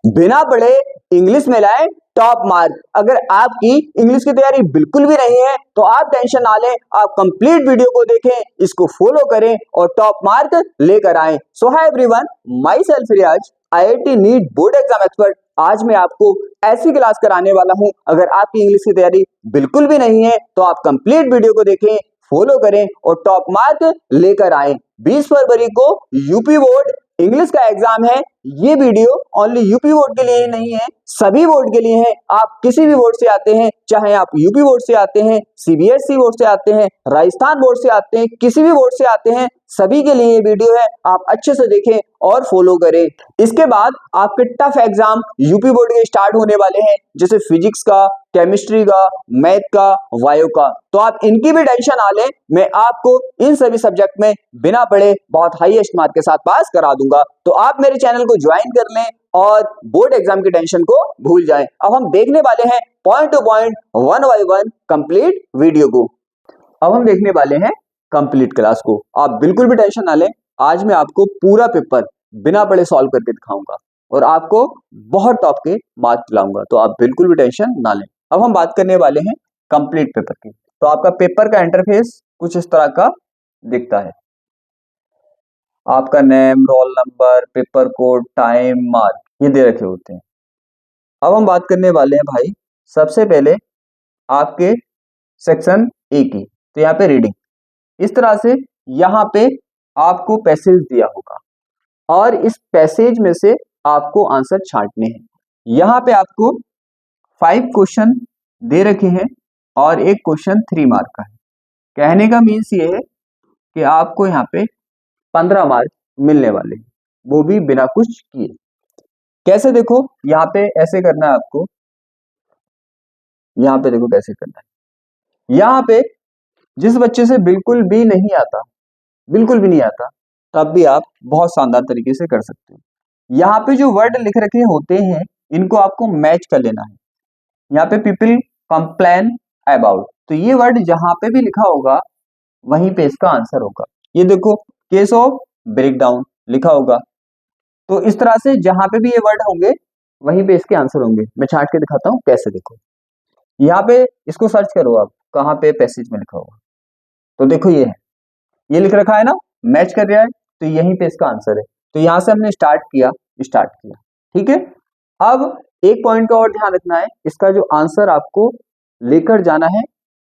बिना पढ़े इंग्लिश में लाएं टॉप मार्क। अगर आपकी इंग्लिश की तैयारी बिल्कुल भी नहीं है तो आप टेंशन ना लें, आप कंप्लीट वीडियो को देखें, इसको फॉलो करें और टॉप मार्क लेकर आएं। So hi everyone, myself Riyaz, IIT NEET board exam expert. आज मैं आपको ऐसी क्लास कराने वाला हूं, अगर आपकी इंग्लिश की तैयारी बिल्कुल भी नहीं है तो आप कंप्लीट वीडियो को देखें, फॉलो करें और टॉप मार्क लेकर आएं। 20 फरवरी को यूपी बोर्ड इंग्लिश का एग्जाम है। ये वीडियो ओनली यूपी बोर्ड के लिए ही नहीं है, सभी बोर्ड के लिए है। आप किसी भी बोर्ड से आते हैं, चाहे आप यूपी बोर्ड से आते हैं, CBSE बोर्ड से आते हैं, राजस्थान बोर्ड से आते हैं, किसी भी बोर्ड से आते हैं, सभी के लिए ये वीडियो है। आप अच्छे से देखें और फॉलो करें। इसके बाद आपके टफ एग्जाम यूपी बोर्ड के स्टार्ट होने वाले हैं, जैसे फिजिक्स का, केमिस्ट्री का, मैथ का, बायो का। तो आप इनकी भी टेंशन ना लें, मैं आपको इन सभी सब्जेक्ट में बिना पढ़े बहुत हाईएस्ट मार्क के साथ पास करा दूंगा। तो आप मेरे चैनल को ज्वाइन कर लें और बोर्ड एग्जाम की टेंशन को भूल जाएं। अब हम देखने वाले हैं point two point, one by one complete video को। अब हम देखने वाले हैं कंप्लीट क्लास को। आप बिल्कुल भी टेंशन ना लें, आज मैं आपको पूरा पेपर बिना पढ़े सॉल्व करके दिखाऊंगा और आपको बहुत टॉप के मार्क्स दिलाऊंगा। तो आप बिल्कुल भी टेंशन ना लें। अब हम बात करने वाले हैं कंप्लीट पेपर की। तो आपका पेपर का इंटरफेस कुछ इस तरह का दिखता है। आपका name, roll number, paper code, time, mark, ये दे रखे होते हैं। अब हम बात करने वाले हैं भाई सबसे पहले आपके सेक्शन ए की। तो यहाँ पे रीडिंग इस तरह से, यहाँ पे आपको पैसेज दिया होगा और इस पैसेज में से आपको आंसर छांटने हैं। यहाँ पे आपको 5 क्वेश्चन दे रखे हैं और एक क्वेश्चन 3 मार्क का है। कहने का मीन्स ये है कि आपको यहाँ पे 15 मार्क मिलने वाले हैं, वो भी बिना कुछ किए। कैसे? देखो यहाँ पे ऐसे करना है आपको, यहाँ पे देखो कैसे करना है। यहाँ पे जिस बच्चे से बिल्कुल भी नहीं आता, बिल्कुल भी नहीं आता, तब भी आप बहुत शानदार तरीके से कर सकते हो। यहाँ पे जो वर्ड लिख रखे होते हैं इनको आपको मैच कर लेना है। यहाँ पे पीपल कंप्लेन अबाउट, तो ये वर्ड जहां पे भी लिखा होगा वहीं पे इसका आंसर होगा। ये देखो केस ऑफ ब्रेकडाउन लिखा होगा, तो इस तरह से जहां पे भी ये वर्ड होंगे वहीं पे इसके आंसर होंगे। मैं छांट के दिखाता हूँ कैसे। देखो यहाँ पे इसको सर्च करो आप, कहाँ पे पैसेज में लिखा होगा। तो देखो ये है, ये लिख रखा है ना, मैच कर रहा है, तो यहीं पे इसका आंसर है। तो यहां से हमने स्टार्ट किया। ठीक है। अब एक पॉइंट का और ध्यान रखना है, इसका जो आंसर आपको लेकर जाना है,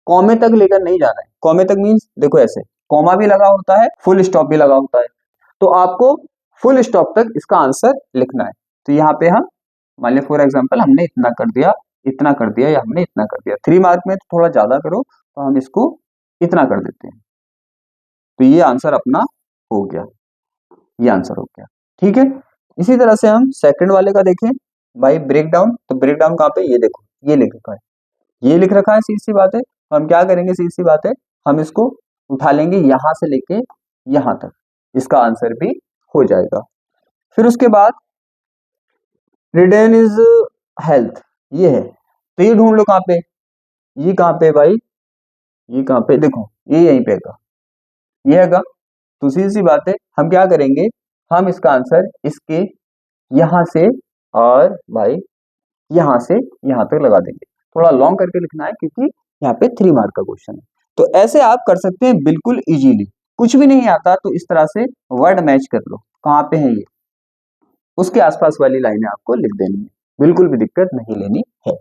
कॉमे तक लेकर नहीं जाना है। कॉमे तक मीन्स देखो ऐसे, कॉमा भी लगा होता है, फुल स्टॉप भी लगा होता है, तो आपको फुल स्टॉप तक इसका आंसर लिखना है। तो यहाँ पे हम मान लिया फॉर एग्जाम्पल हमने इतना कर दिया, इतना कर दिया, या हमने इतना कर दिया। 3 मार्क में तो थोड़ा ज्यादा करो, तो हम इसको इतना कर देते हैं। तो ये आंसर अपना हो गया, ये आंसर हो गया। ठीक है। इसी तरह से हम सेकंड वाले का देखें भाई, ब्रेक डाउन। तो ब्रेक डाउन कहाँ पे? ये देखो ये लिख रखा है, ये लिख रखा है, सीधी सी बात है। तो हम क्या करेंगे? सीधी सी बात है, हम इसको उठा लेंगे यहां से लेके यहां तक, इसका आंसर भी हो जाएगा। फिर उसके बाद रिटेन इज हेल्थ, ये है, तो ये ढूंढ लो कहाँ पे, ये कहाँ पे भाई, ये कहाँ पे? देखो ये यहीं पे है, ये है। तो सीधी सी बात है, हम क्या करेंगे, हम इसका आंसर इसके यहां से और भाई यहां से यहां तक लगा देंगे। थोड़ा लॉन्ग करके लिखना है क्योंकि यहाँ पे 3 मार्क का क्वेश्चन है। तो ऐसे आप कर सकते हैं बिल्कुल इजीली। कुछ भी नहीं आता तो इस तरह से वर्ड मैच कर लो, कहाँ पे है ये, उसके आसपास वाली लाइनें आपको लिख देनी है, बिल्कुल भी दिक्कत नहीं लेनी है।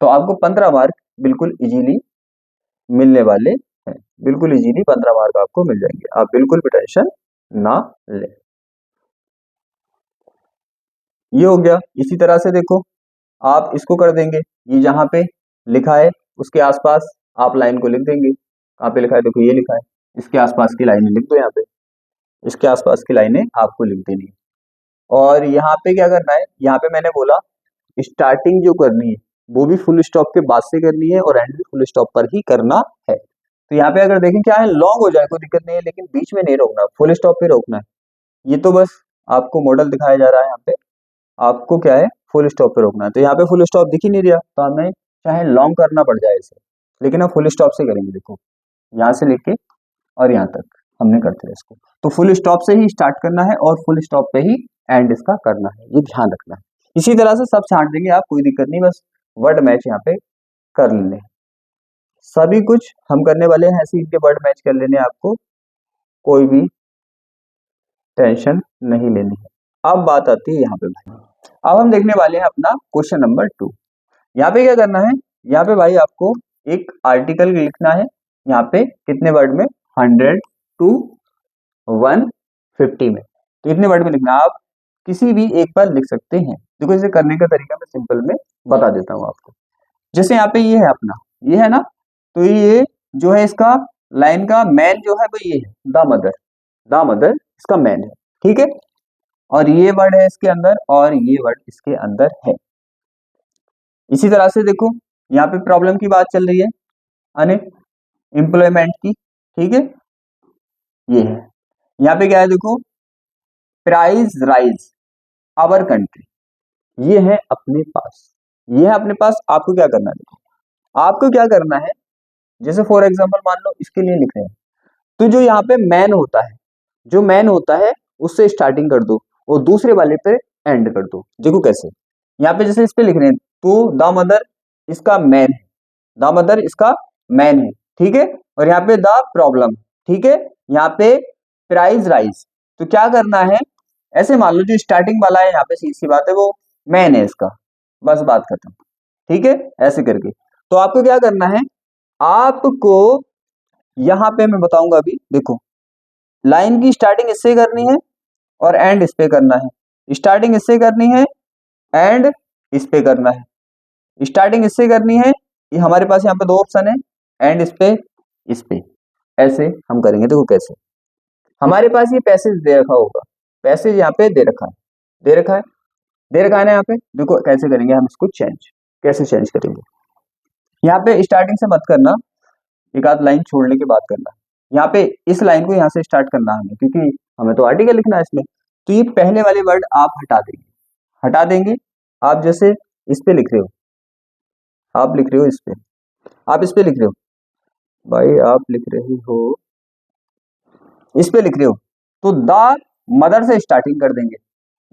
तो आपको 15 मार्क बिल्कुल इजीली मिलने वाले हैं, बिल्कुल इजीली 15 मार्क आपको मिल जाएंगे। आप बिल्कुल भी टेंशन ना ले। ये हो गया। इसी तरह से देखो आप इसको कर देंगे, ये जहां पे लिखा है उसके आसपास आप लाइन को लिख देंगे। कहाँ पे लिखा है? देखो ये लिखा है, इसके आसपास की लाइनें लिख दो। यहाँ पे इसके आसपास की लाइनें आपको लिख देनी है। और यहाँ पे क्या करना है, यहाँ पे मैंने बोला स्टार्टिंग जो करनी है वो भी फुल स्टॉप के बाद से करनी है और एंड भी फुल स्टॉप पर ही करना है। तो यहाँ पे अगर देखें क्या है, लॉन्ग हो जाए कोई दिक्कत नहीं है, लेकिन बीच में नहीं रोकना, फुल स्टॉप पे रोकना है। ये तो बस आपको मॉडल दिखाया जा रहा है, यहाँ पे आपको क्या है, फुल स्टॉप पे रोकना है। तो यहाँ पे फुल स्टॉप दिख ही नहीं रहा, तो हमें चाहे लॉन्ग करना पड़ जाए इसे, लेकिन हम फुल स्टॉप से करेंगे। देखो यहाँ से लेके और यहाँ तक हमने करते हैं इसको, तो फुल स्टॉप से ही स्टार्ट करना है और फुल स्टॉप पे ही एंड इसका करना है, ये ध्यान रखना है। इसी तरह से सब छांट देंगे आप, कोई दिक्कत नहीं, बस वर्ड मैच यहाँ पे कर लेने, सभी कुछ हम करने वाले हैं ऐसे इनके वर्ड मैच कर लेने, आपको कोई भी टेंशन नहीं लेनी है। अब बात आती है यहाँ पे भाई, अब हम देखने वाले हैं अपना क्वेश्चन नंबर 2। यहाँ पे क्या करना है, यहाँ पे भाई आपको एक आर्टिकल लिखना है, यहाँ पे कितने वर्ड में, 100 to 150 में, तो इतने वर्ड में लिखना है। आप किसी भी एक पर लिख सकते हैं। देखो इसे करने का तरीका मैं सिंपल में बता देता हूँ आपको। जैसे यहाँ पे ये है अपना, ये है ना, तो ये जो है इसका लाइन का मैन जो है वो ये है, द मदर इसका मैन है, ठीक है, और ये वर्ड है इसके अंदर और ये वर्ड इसके अंदर है। इसी तरह से देखो यहाँ पे प्रॉब्लम की बात चल रही है, अनएम्प्लॉयमेंट की, ठीक है, ये है। यहाँ पे क्या है देखो, प्राइस राइज आवर कंट्री, ये है अपने पास, ये है अपने पास। आपको क्या करना है, देखो आपको क्या करना है, जैसे फॉर एग्जांपल मान लो इसके लिए लिख रहे हैं, तो जो यहाँ पे मैन होता है, जो मैन होता है उससे स्टार्टिंग कर दो और दूसरे वाले पे एंड कर दो। देखो कैसे, यहाँ पे जैसे इस पे लिख रहे हैं, तो द मदर इसका मैन है, द मदर इसका मैन है, ठीक है, और यहाँ पे द प्रॉब्लम, ठीक है, यहाँ पे प्राइस राइज, तो क्या करना है, ऐसे मान लो जो स्टार्टिंग वाला है यहाँ पे सीधी सी बात है वो मैन है इसका, बस बात खत्म, ठीक है, ऐसे करके। तो आपको क्या करना है, आपको यहाँ पे मैं बताऊंगा अभी, देखो लाइन की स्टार्टिंग इससे करनी है और एंड इस पे करना है, स्टार्टिंग इससे करनी है एंड इस पे करना है, स्टार्टिंग इससे करनी है, ये हमारे पास यहाँ पे दो ऑप्शन है, एंड इस पे, ऐसे हम करेंगे। देखो कैसे, हमारे पास ये पैसेज दे रखा होगा, पैसेज यहाँ पे दे रखा है, दे रखा है, दे रखा है ना, यहाँ पे देखो कैसे करेंगे हम इसको चेंज, कैसे चेंज करेंगे, यहाँ पे स्टार्टिंग से मत करना, एक आध लाइन छोड़ने के बाद करना, यहाँ पे इस लाइन को यहाँ से स्टार्ट करना है हमें, क्योंकि हमें तो आर्टिकल लिखना है इसमें। तो ये पहले वाले वर्ड आप हटा देंगे, हटा देंगे। आप जैसे इस पे लिख रहे हो, आप लिख रहे हो इस पे, आप इस पे लिख रहे हो भाई, आप लिख रहे हो इस पे लिख रहे हो, तो द मदर से स्टार्टिंग कर देंगे,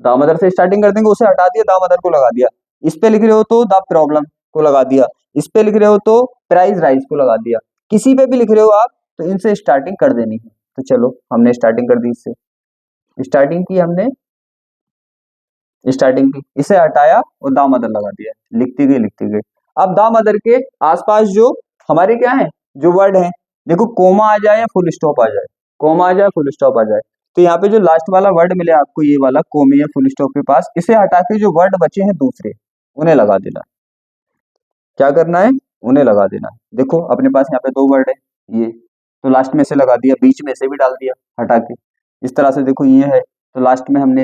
द मदर से स्टार्टिंग कर देंगे, उसे हटा दिया, द मदर को लगा दिया। इस पे लिख रहे हो तो द प्रॉब्लम को लगा दिया, इस पे लिख रहे हो तो प्राइस राइज को लगा दिया, किसी पे भी लिख रहे हो आप तो इनसे स्टार्टिंग कर देनी है। तो चलो हमने स्टार्टिंग कर दी, इससे स्टार्टिंग की हमने, स्टार्टिंग की, इसे हटाया और द मदर लगा दिया, लिखती गई लिखती गई। अब द मदर के आसपास जो हमारे क्या है, जो वर्ड है, देखो कोमा आ जाए या फुल स्टॉप आ जाए, कोमा आ जाए फुल स्टॉप आ जाए, तो यहाँ पे जो लास्ट वाला वर्ड मिले आपको, ये वाला कोमे या फुल स्टॉप के पास, इसे हटा के जो वर्ड बचे हैं दूसरे, उन्हें लगा देना। क्या करना है, उन्हें लगा देना। देखो अपने पास यहाँ पे दो वर्ड है, ये तो लास्ट में से लगा दिया, बीच में से भी डाल दिया हटा के, इस तरह से देखो ये है तो लास्ट में हमने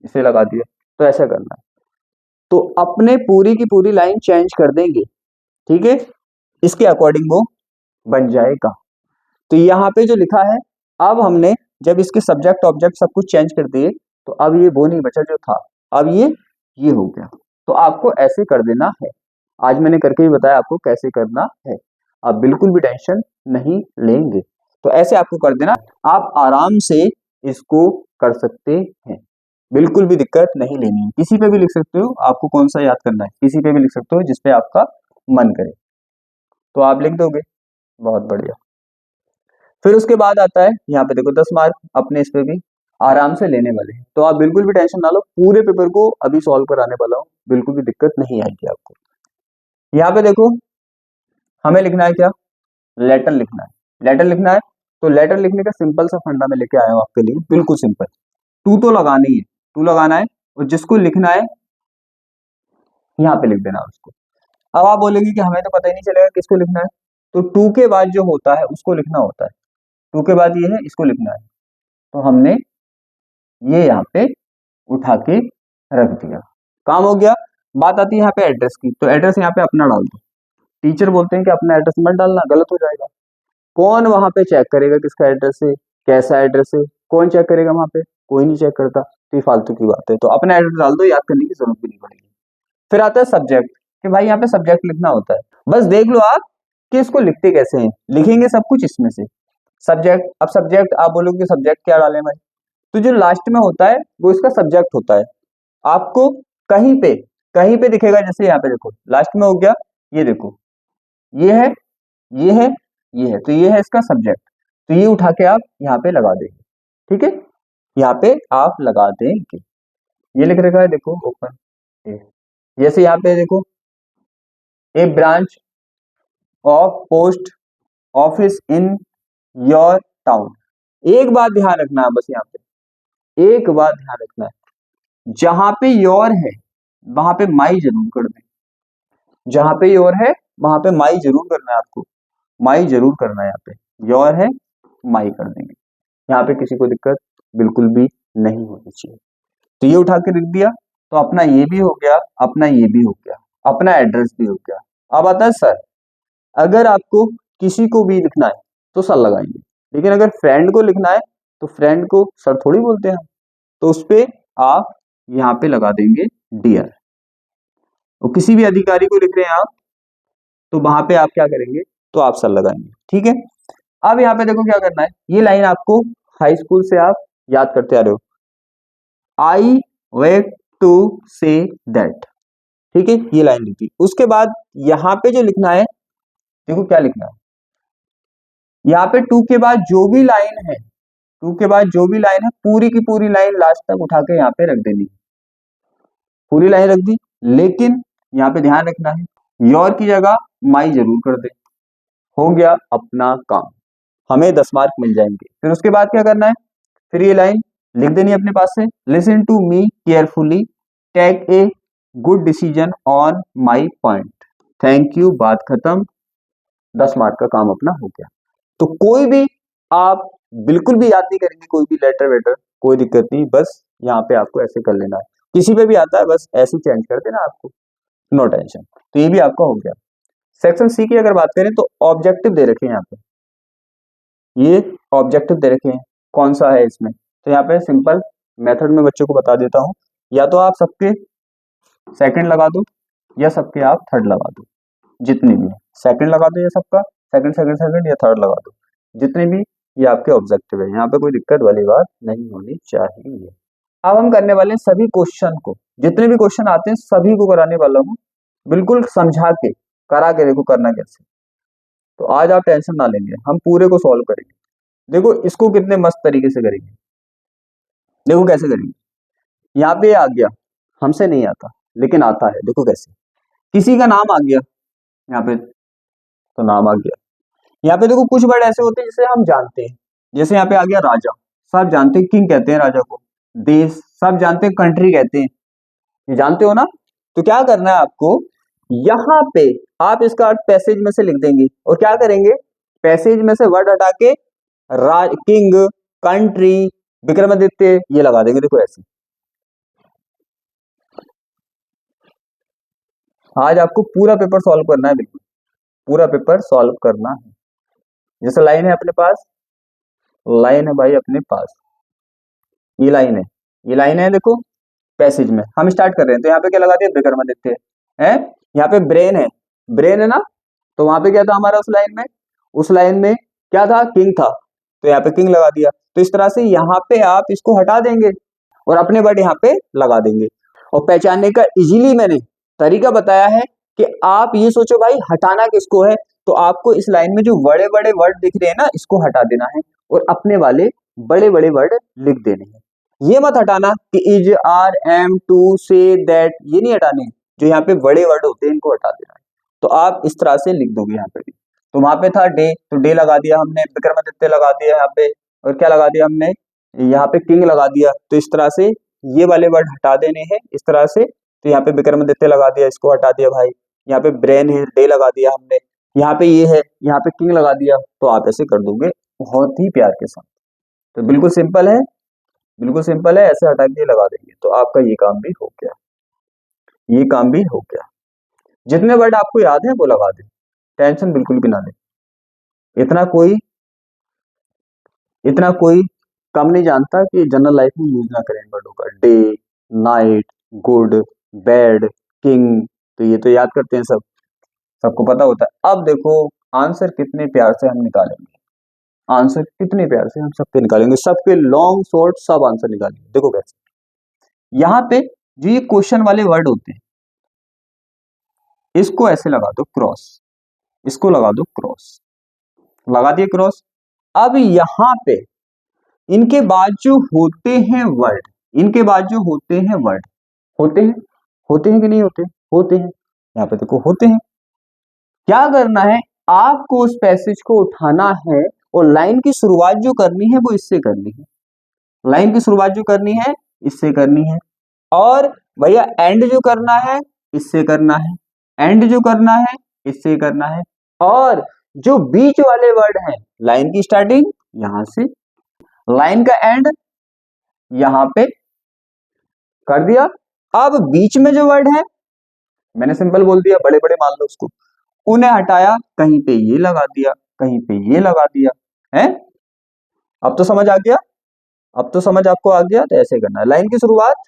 इसे लगा दिया, तो ऐसा करना है। तो अपने पूरी की पूरी लाइन चेंज कर देंगे, ठीक है, इसके अकॉर्डिंग वो बन जाएगा। तो यहाँ पे जो लिखा है, अब हमने जब इसके सब्जेक्ट ऑब्जेक्ट सब कुछ चेंज कर दिए, तो अब ये वो नहीं बचा जो था, अब ये हो गया। तो आपको ऐसे कर देना है, आज मैंने करके ही बताया आपको कैसे करना है, आप बिल्कुल भी टेंशन नहीं लेंगे। तो ऐसे आपको कर देना, आप आराम से इसको कर सकते हैं, बिल्कुल भी दिक्कत नहीं लेनी है। किसी पे भी लिख सकते हो, आपको कौन सा याद करना है, किसी पे भी लिख सकते हो जिसपे आपका मन करे, तो आप लिख दोगे, बहुत बढ़िया। फिर उसके बाद आता है यहाँ पे देखो 10 मार्क अपने इस पे भी आराम से लेने वाले हैं, तो आप बिल्कुल भी टेंशन ना लो, पूरे पेपर को अभी सॉल्व कराने वाला हूँ, बिल्कुल भी दिक्कत नहीं आएगी आपको। यहाँ पे देखो हमें लिखना है क्या, लेटर लिखना है, लेटर लिखना है, तो लेटर लिखने का सिंपल सा फंडा में लेके आया हूँ आपके लिए, बिल्कुल सिंपल। टू तो लगानी है, टू लगाना है, और जिसको लिखना है यहाँ पे लिख देना उसको। अब आप बोलेंगे कि हमें तो पता ही नहीं चलेगा किसको लिखना है, तो टू के बाद जो होता है उसको लिखना होता है, टू के बाद ये है, इसको लिखना है, तो हमने ये यहाँ पे उठा के रख दिया, काम हो गया। बात आती है यहाँ पे एड्रेस की, तो एड्रेस यहाँ पे अपना डाल दो। टीचर बोलते हैं कि अपना एड्रेस मत डालना, गलत हो जाएगा। कौन वहां पे चेक करेगा किसका एड्रेस है, कैसा एड्रेस है, कौन चेक करेगा वहां पे, कोई नहीं चेक करता, तो ये फालतू की बात है। तो अपना एड्रेस डाल दो, याद करने की जरूरत भी नहीं पड़ेगी। फिर आता है सब्जेक्ट, कि भाई यहाँ पे सब्जेक्ट लिखना होता है, बस देख लो आप कि इसको लिखते कैसे हैं, लिखेंगे सब कुछ इसमें से सब्जेक्ट। अब सब्जेक्ट आप बोलोगे सब्जेक्ट क्या डालें भाई, तो जो लास्ट में होता है वो इसका सब्जेक्ट होता है, आपको कहीं पे दिखेगा, जैसे यहाँ पे देखो लास्ट में हो गया, ये देखो ये है, ये है, ये है, तो ये है इसका सब्जेक्ट, तो ये उठा के आप यहाँ पे लगा देंगे। ठीक है, यहाँ पे आप लगा देंगे। ये लिख रखा है देखो ओपन, जैसे यहाँ पे देखो a branch of post office in your town. एक बात ध्यान रखना है बस, यहाँ पे एक बात ध्यान रखना है, जहां पे योर है वहां पे माई जरूर कर दें, जहां पे योर है वहां पे माई जरूर करना है आपको, माई जरूर करना है। यहाँ पे योर है माई कर देंगे, यहाँ पे किसी को दिक्कत बिल्कुल भी नहीं होनी चाहिए। तो ये उठा के लिख दिया, तो अपना ये भी हो गया, अपना ये भी हो गया, अपना एड्रेस भी हो गया। अब आता है सर, अगर आपको किसी को भी लिखना है तो सर लगाएंगे, लेकिन अगर फ्रेंड को लिखना है तो फ्रेंड को सर थोड़ी बोलते हैं, तो उस पे आप यहाँ पे लगा देंगे डियर। और किसी भी अधिकारी को लिख रहे हैं आप, तो वहां पे आप क्या करेंगे, तो आप सर लगाएंगे। ठीक है, अब यहाँ पे देखो क्या करना है, ये लाइन आपको हाई स्कूल से आप याद करते आ रहे हो, I wait to say that. ठीक है, ये लाइन लिखी, उसके बाद यहाँ पे जो लिखना है, देखो क्या लिखना है, यहाँ पे टू के बाद जो भी लाइन है, टू के बाद जो भी लाइन है पूरी की पूरी लाइन लास्ट तक उठा के यहाँ पे रख देनी, पूरी लाइन रख दी। लेकिन यहाँ पे ध्यान रखना है, योर की जगह माई जरूर कर दे। हो गया अपना काम, हमें 10 मार्क मिल जाएंगे। फिर उसके बाद क्या करना है, फिर ये लाइन लिख देनी है अपने पास से, listen to me carefully, take a good decision on my point, thank you, बात खत्म, 10 मार्क का काम अपना हो गया। तो कोई भी आप बिल्कुल भी याद नहीं करेंगे, कोई भी लेटर वेटर, कोई दिक्कत नहीं, बस यहाँ पे आपको ऐसे कर लेना है, किसी पे भी आता है बस ऐसे चेंज कर देना आपको, नो टेंशन। तो ये भी आपका हो गया। सेक्शन सी की अगर बात करें तो ऑब्जेक्टिव दे रखे हैं यहाँ पे, ये ऑब्जेक्टिव दे रखे हैं, कौन सा है इसमें, तो यहाँ पे सिंपल मेथड में बच्चों को बता देता हूँ, या तो आप सबके सेकंड लगा दो या सबके आप थर्ड लगा दो, जितने भी सेकंड लगा दो या सबका सेकंड सेकंड सेकंड या थर्ड लगा दो, जितने भी ये आपके ऑब्जेक्टिव है, यहाँ पे कोई दिक्कत वाली बात नहीं होनी चाहिए। अब हम करने वाले हैं सभी क्वेश्चन को, जितने भी क्वेश्चन आते हैं सभी को कराने वाला हूँ, बिल्कुल समझा के करा के देखो करना कैसे। तो आज आप टेंशन ना लेंगे, हम पूरे को सॉल्व करेंगे। देखो इसको कितने मस्त तरीके से करेंगे, देखो कैसे करेंगे। यहाँ पे आ गया, हमसे नहीं आता लेकिन आता है, देखो कैसे, किसी का नाम आ गया यहाँ पे, तो नाम आ गया। यहाँ पे देखो कुछ वर्ड ऐसे होते हैं जिसे हम जानते हैं, जैसे यहाँ पे आ गया राजा, सब जानते हैं किंग कहते हैं राजा को, देश सब जानते हैं कंट्री कहते हैं, ये जानते हो ना। तो क्या करना है आपको, यहाँ पे आप इसका अर्थ पैसेज में से लिख देंगे, और क्या करेंगे, पैसेज में से वर्ड हटा के राज, किंग, कंट्री, विक्रमादित्य ये लगा देंगे, देखो ऐसे। आज आपको पूरा पेपर सॉल्व करना है, बिल्कुल पूरा पेपर सॉल्व करना है। जैसे लाइन है अपने पास, लाइन है भाई अपने पास, ये लाइन है, ये लाइन है देखो पैसेज में हम स्टार्ट कर रहे हैं, तो यहाँ पे क्या लगा दिया, विक्रमादित्य है। यहाँ पे ब्रेन है, ब्रेन है ना, तो वहां पे क्या था हमारा उस लाइन में, उस लाइन में क्या था, किंग था, तो यहाँ पे किंग लगा दिया। तो इस तरह से यहाँ पे आप इसको हटा देंगे और अपने वर्ड यहाँ पे लगा देंगे। और पहचानने का इजीली मैंने तरीका बताया है कि आप ये सोचो भाई हटाना किसको है, तो आपको इस लाइन में जो बड़े बड़े वर्ड दिख रहे हैं ना, इसको हटा देना है और अपने वाले बड़े बड़े वर्ड लिख देने हैं। ये मत हटाना कि is, are, M, to, say, that, ये नहीं हटाने, जो यहाँ पे बड़े वर्ड होते हैं इनको हटा देना है। तो आप इस तरह से लिख दोगे यहाँ पे भी। तो वहां पे था डे, तो डे लगा दिया हमने, विक्रमादित्य लगा दिया यहाँ पे, और क्या लगा दिया हमने, यहाँ पे किंग लगा दिया। तो इस तरह से ये वाले वर्ड हटा देने हैं इस तरह से। तो यहाँ पे विक्रमादित्य लगा दिया, इसको हटा दिया भाई। यहाँ पे ब्रेन है, डे लगा दिया हमने, यहाँ पे ये है, यहाँ पे किंग लगा दिया। तो आप ऐसे कर दोगे बहुत ही प्यार के साथ। तो बिल्कुल सिंपल है, बिल्कुल सिंपल है, ऐसे हटा के लगा देंगे तो आपका ये काम भी हो गया, ये काम भी हो गया। जितने वर्ड आपको याद है वो लगा दें, टेंशन बिल्कुल भी ना लें। इतना कोई कम नहीं जानता कि जनरल लाइफ में यूज ना करें वर्डों का, day, night, good, bad, king, तो ये तो याद करते हैं सब, सबको पता होता है। अब देखो आंसर कितने प्यार से हम निकालेंगे, आंसर कितने प्यार से हम सबके निकालेंगे, सबके लॉन्ग शॉर्ट सब आंसर निकालेंगे। देखो कैसे, यहाँ पे जो ये क्वेश्चन वाले वर्ड होते हैं इसको ऐसे लगा दो क्रॉस, इसको लगा दो क्रॉस, लगा दिए क्रॉस। अब यहां पे इनके बाद जो होते हैं वर्ड, इनके बाद जो होते हैं वर्ड, होते हैं, होते हैं कि नहीं होते, होते हैं, यहाँ पे देखो होते हैं। क्या करना है, आपको उस पैसेज को उठाना है और लाइन की शुरुआत जो करनी है वो इससे करनी है, लाइन की शुरुआत जो करनी है इससे करनी है, और भैया एंड जो करना है इससे करना है, एंड जो करना है इससे करना है, और जो बीच वाले वर्ड हैं, लाइन की स्टार्टिंग यहां से, लाइन का एंड यहां पे कर दिया। अब बीच में जो वर्ड है मैंने सिंपल बोल दिया, बड़े बड़े मान लो उसको, उन्हें हटाया, कहीं पे ये लगा दिया, कहीं पे ये लगा दिया है। अब तो समझ आ गया, अब तो समझ आपको आ गया। तो ऐसे करना है, लाइन की शुरुआत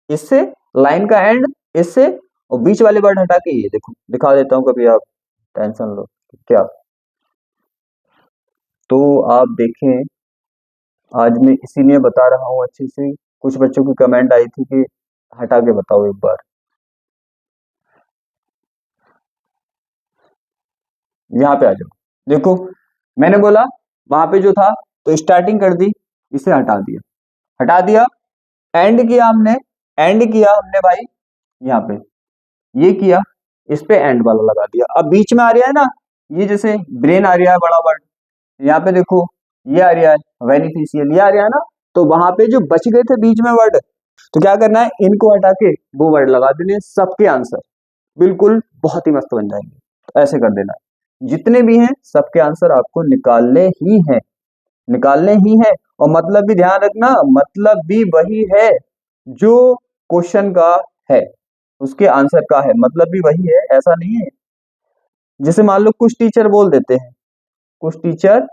इससे, लाइन का एंड इससे, और बीच वाले वर्ड हटा के ये देखो दिखा देता हूं, कभी आप टेंशन लो क्या। तो आप देखें, आज मैं इसीलिए बता रहा हूं अच्छे से, कुछ बच्चों की कमेंट आई थी कि हटा के बताओ एक बार। यहाँ पे आ जाओ, देखो मैंने बोला वहां पे जो था तो स्टार्टिंग कर दी, इसे हटा दिया, हटा दिया, एंड किया हमने, एंड किया हमने भाई यहाँ पे, ये किया, इस पे एंड वाला लगा दिया। अब बीच में आ रहा है ना, ये जैसे ब्रेन आ रहा है बड़ा वर्ड, यहाँ पे देखो ये आ रहा है बेनिफिशियल, ये आ रहा है ना, तो वहां पे जो बच गए थे बीच में वर्ड, तो क्या करना है, इनको हटा के वो वर्ड लगा देने, सबके आंसर बिल्कुल बहुत ही मस्त बन जाएंगे। तो ऐसे कर देना, जितने भी हैं सबके आंसर आपको निकालने ही हैं, निकालने ही है, और मतलब भी ध्यान रखना, मतलब भी वही है जो क्वेश्चन का है, उसके आंसर का है, मतलब भी वही है, ऐसा नहीं है। जैसे मान लो कुछ टीचर बोल देते हैं, कुछ टीचर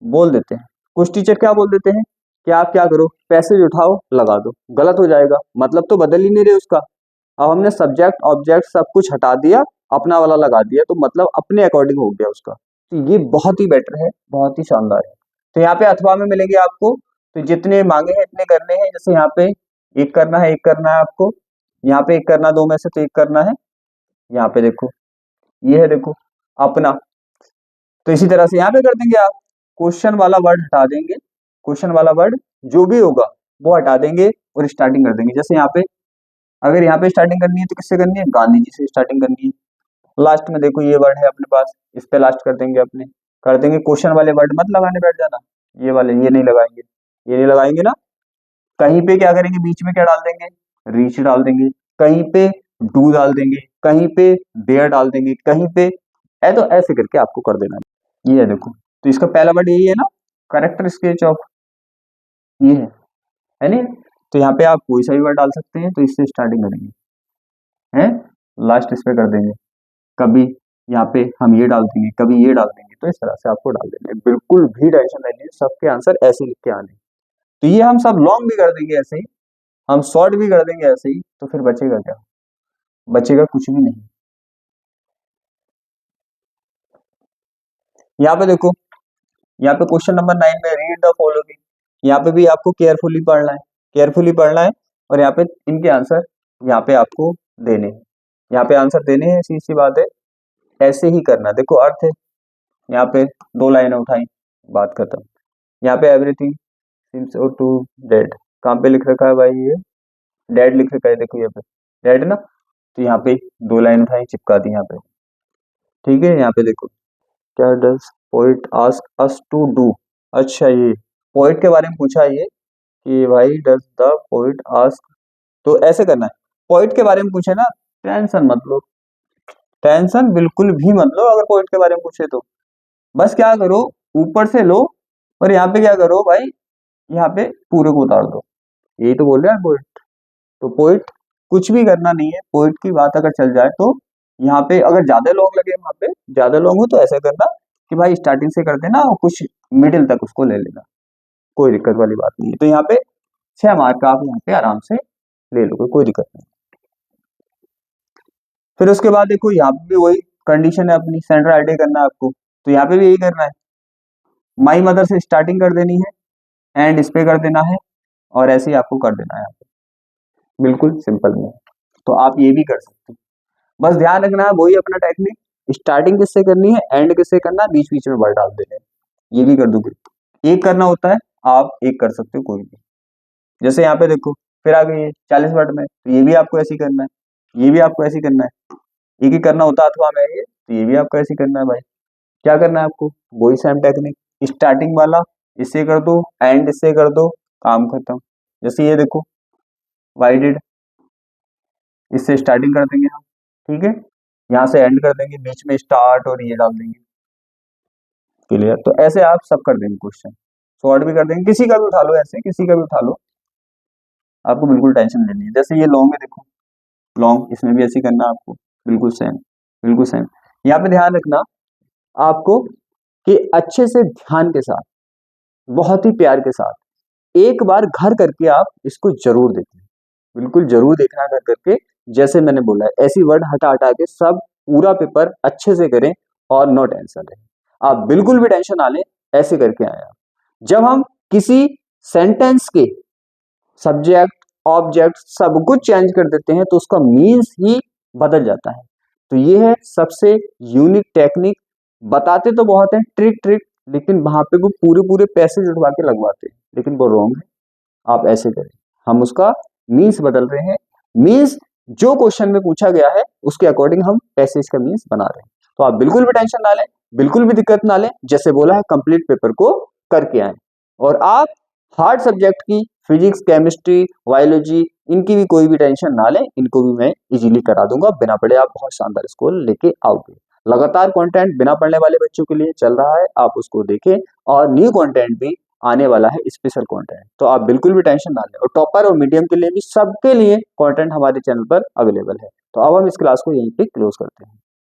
बोल देते हैं, कुछ टीचर क्या बोल देते हैं कि आप क्या करो, पैसेज उठाओ लगा दो, गलत हो जाएगा, मतलब तो बदल ही नहीं रहे उसका। अब हमने सब्जेक्ट ऑब्जेक्ट सब कुछ हटा दिया, अपना वाला लगा दिया, तो मतलब अपने अकॉर्डिंग हो गया उसका। तो ये बहुत ही बेटर है, बहुत ही शानदार है। तो यहाँ पे अथवा में मिलेंगे आपको, तो जितने मांगे हैं इतने करने हैं। जैसे यहाँ पे एक करना है, एक करना है आपको, यहाँ पे एक करना, दो में से तो एक करना है। यहाँ पे देखो ये है, देखो अपना, तो इसी तरह से यहाँ पे कर देंगे आप, क्वेश्चन वाला वर्ड हटा देंगे, क्वेश्चन वाला वर्ड जो भी होगा वो हटा देंगे और स्टार्टिंग कर देंगे। जैसे यहाँ पे अगर यहाँ पे स्टार्टिंग करनी है तो किससे करनी है, गांधी जी से स्टार्टिंग करनी है। लास्ट में देखो ये वर्ड है अपने पास, इस पे लास्ट कर देंगे अपने, कर देंगे, क्वेश्चन वाले वर्ड मत लगाने बैठ जाना, ये वाले ये नहीं लगाएंगे, ये नहीं लगाएंगे ना। कहीं पे क्या करेंगे, बीच में क्या डाल देंगे, रीच डाल देंगे, कहीं पे डू डाल देंगे, कहीं पे देयर डाल देंगे, कहीं पे है, तो ऐसे करके आपको कर देना है। ये है देखो, तो इसका पहला वर्ड यही है ना, करेक्टर स्केच ऑफ, ये है नहीं। तो यहाँ पे आप कोई सा भी वर्ड डाल सकते हैं, तो इससे स्टार्टिंग करेंगे हैं, लास्ट इस पे कर देंगे, कभी यहाँ पे हम ये डाल देंगे, कभी ये डाल देंगे, तो इस तरह से आपको डाल देंगे, बिल्कुल भी टेंशन नहीं है, सबके आंसर ऐसे लिख के आने। तो ये हम सब लॉन्ग भी कर देंगे ऐसे ही, हम शॉर्ट भी कर देंगे ऐसे ही, तो फिर बचेगा क्या, बचेगा कुछ भी नहीं। यहाँ पे देखो, यहाँ पे क्वेश्चन नंबर 9 में रीड द फॉलोइंग, यहाँ पे भी आपको केयरफुली पढ़ना है, केयरफुली पढ़ना है, और यहाँ पे इनके आंसर यहाँ पे आपको देने हैं, यहाँ पे आंसर देने हैं, सी सी बात है, ऐसे ही करना। देखो अर्थ है, यहाँ पे दो लाइनें उठाई, बात खत्म। यहाँ पे एवरीथिंग सीम्स टू डेड, कहाँ पे लिख रखा है भाई, ये डेड लिख रखा है, देखो यहाँ पे डेड ना, तो यहाँ पे दो लाइन उठाई चिपका दी यहाँ पे, ठीक है। यहाँ पे देखो, क्या does poet ask us to do, अच्छा ये पोइट के बारे में पूछा है ये, कि भाई डज द पोइट आस्क, तो ऐसे करना है, पोइट के बारे में पूछे ना, टेंशन मत लो, टेंशन बिल्कुल भी मत लो, अगर पोइट के बारे में पूछे तो बस क्या करो, ऊपर से लो, और यहाँ पे क्या करो भाई, यहाँ पे पूरे को उतार दो, यही तो बोल रहे हैं पोइट। तो पोइट कुछ भी करना नहीं है, पोइट की बात अगर चल जाए तो यहाँ पे अगर ज्यादा लॉन्ग लगे, वहां पे ज्यादा लॉन्ग हो तो ऐसा करना कि भाई स्टार्टिंग से कर देना और कुछ मिडिल तक उसको ले लेना, कोई दिक्कत वाली बात नहीं है। तो यहाँ पे 6 मार्क का आप यहाँ पे आराम से ले लोगे, कोई दिक्कत नहीं। फिर उसके बाद देखो यहाँ पे भी वही कंडीशन है अपनी, सेंटर आइडिया करना है आपको, तो यहाँ पे भी यही करना है, माई मदर से स्टार्टिंग कर देनी है, एंड इस पे कर देना है, और ऐसे ही आपको कर देना है यहाँ पे। बिल्कुल सिंपल में। तो आप ये भी कर सकते हो। बस ध्यान रखना है वही अपना टेक्निक, स्टार्टिंग किससे करनी है, एंड किससे करना है, बीच बीच में वर्ड डाल देने हैं। ये भी कर दूंगी। एक करना होता है, आप एक कर सकते हो कोई भी। जैसे यहाँ पे देखो, फिर आ गई है 40 वर्ड में, तो ये भी आपको ऐसे ही करना है, ये भी आपको ऐसे ही करना है। एक ही करना होता है अथवा में ये, तो ये भी आपको ऐसे ही करना है भाई। क्या करना है आपको, वही सेम टेक्निक, स्टार्टिंग वाला इससे कर दो, एंड इससे कर दो, काम खत्म। जैसे ये देखो, वाई डिड, इससे स्टार्टिंग कर देंगे हम, ठीक है, यहाँ से एंड कर देंगे, बीच में स्टार्ट और ये डाल देंगे। क्लियर। तो ऐसे आप सब कर देंगे क्वेश्चन, शॉर्ट भी कर देंगे, किसी का भी उठा लो, ऐसे किसी का भी उठा लो, आपको बिल्कुल टेंशन नहीं है। जैसे ये लॉन्ग है देखो, लॉन्ग, इसमें भी ऐसे ही करना है आपको, बिल्कुल सेम, बिल्कुल सेम। यहाँ पे ध्यान रखना आपको कि अच्छे से ध्यान के साथ, बहुत ही प्यार के साथ एक बार घर करके आप इसको जरूर देखें, बिल्कुल जरूर देखना घर करके। जैसे मैंने बोला है, ऐसी वर्ड हटा हटा के सब पूरा पेपर अच्छे से करें और नो टेंशन रहे। आप बिल्कुल भी टेंशन ना लें, ऐसे करके आए आप। जब हम किसी सेंटेंस के सब्जेक्ट ऑब्जेक्ट सब कुछ चेंज कर देते हैं तो उसका मीन्स ही बदल जाता है। तो ये है सबसे यूनिक टेक्निक। बताते तो बहुत है ट्रिक ट्रिक, लेकिन वहां पे वो पूरे पूरे पैसे उठवा के लगवाते हैं, लेकिन वो रॉन्ग है। आप ऐसे करें, हम उसका मीन्स बदल रहे हैं, मीन्स जो क्वेश्चन में पूछा गया है उसके अकॉर्डिंग हम पैसेज का मीन्स बना रहे हैं। तो आप बिल्कुल भी टेंशन ना लें, बिल्कुल भी दिक्कत ना लें, जैसे बोला है कंप्लीट पेपर को करके आए। और आप हार्ड सब्जेक्ट की फिजिक्स केमिस्ट्री बायोलॉजी इनकी भी कोई भी टेंशन ना लें, इनको भी मैं इजीली करा दूंगा, बिना पढ़े आप बहुत शानदार स्कोर लेके आओगे। लगातार कंटेंट बिना पढ़ने वाले बच्चों के लिए चल रहा है, आप उसको देखें, और न्यू कंटेंट भी आने वाला है, स्पेशल कंटेंट। तो आप बिल्कुल भी टेंशन ना लें, और टॉपर और मीडियम के लिए भी सबके लिए कंटेंट हमारे चैनल पर अवेलेबल है। तो अब हम इस क्लास को यहीं पे क्लोज करते हैं।